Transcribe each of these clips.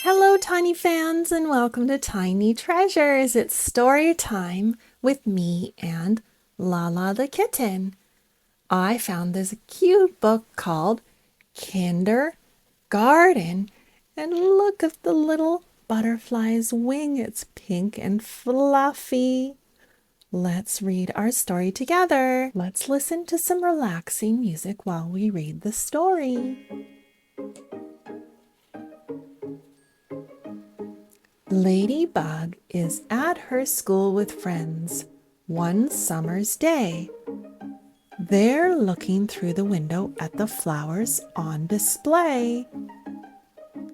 Hello, tiny fans, and welcome to Tiny Treasures. It's story time with me and Lala the kitten. I found this cute book called KINDER, and look at the little butterfly's wing. It's pink and fluffy. Let's read our story together. Let's listen to some relaxing music while we read the story. Ladybug is at her school with friends one summer's day. They're looking through the window at the flowers on display.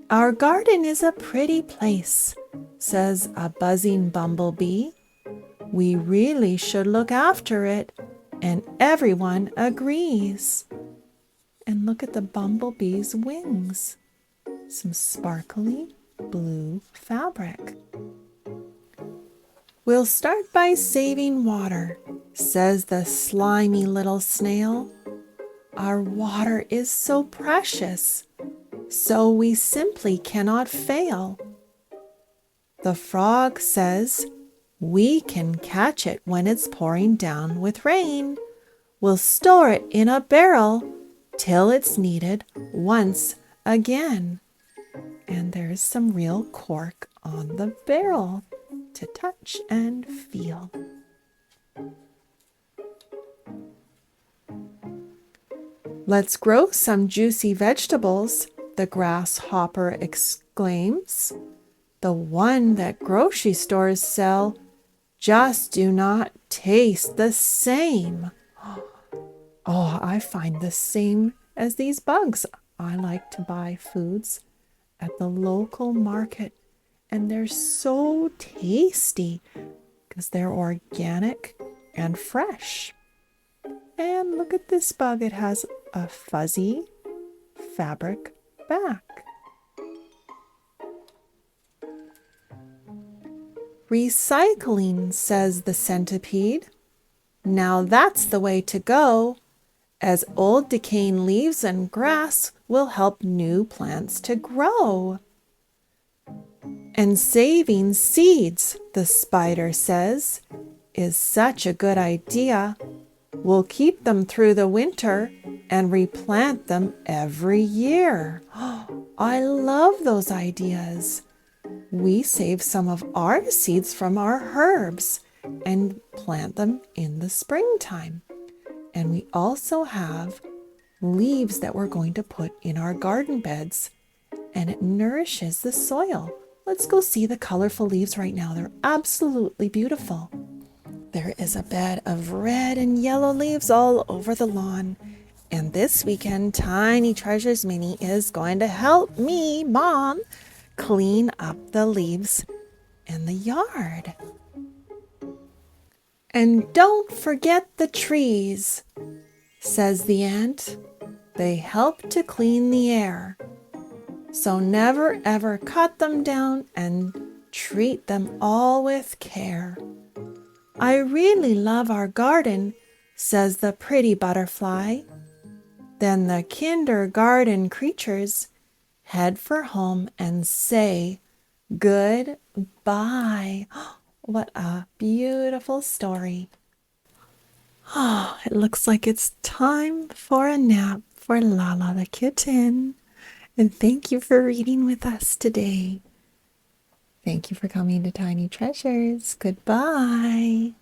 "Our garden is a pretty place," says a buzzing bumblebee. "We really should look after it," and everyone agrees. And look at the bumblebee's wings. Some sparkly blue fabric. "We'll start by saving water," says the slimy little snail. "Our water is so precious, so we simply cannot fail." The frog says, "We can catch it when it's pouring down with rain. We'll store it in a barrel till it's needed once again." And there's some real cork on the barrel to touch and feel. "Let's grow some juicy vegetables," the grasshopper exclaims. "The one that grocery stores sell just do not taste the same." Oh, I find the same as these bugs. I like to buy foods at the local market, and they're so tasty because they're organic and fresh. And look at this bug. It has a fuzzy fabric back. "Recycling," says the centipede. "Now that's the way to go, as old decaying leaves and grass will help new plants to grow." "And saving seeds," the spider says, "is such a good idea. We'll keep them through the winter and replant them every year." I love those ideas. We save some of our seeds from our herbs and plant them in the springtime. And we also have leaves that we're going to put in our garden beds, and it nourishes the soil. Let's go see the colorful leaves right now. They're absolutely beautiful. There is a bed of red and yellow leaves all over the lawn. And this weekend, Tiny Treasures Mini is going to help me, Mom, clean up the leaves in the yard. "And don't forget the trees," says the ant. "They help to clean the air. So never ever cut them down and treat them all with care." "I really love our garden," says the pretty butterfly. Then the kindergarten creatures head for home and say goodbye. What a beautiful story. Oh, it looks like it's time for a nap for Lala the kitten. And thank you for reading with us today. Thank you for coming to Tiny Treasures. Goodbye.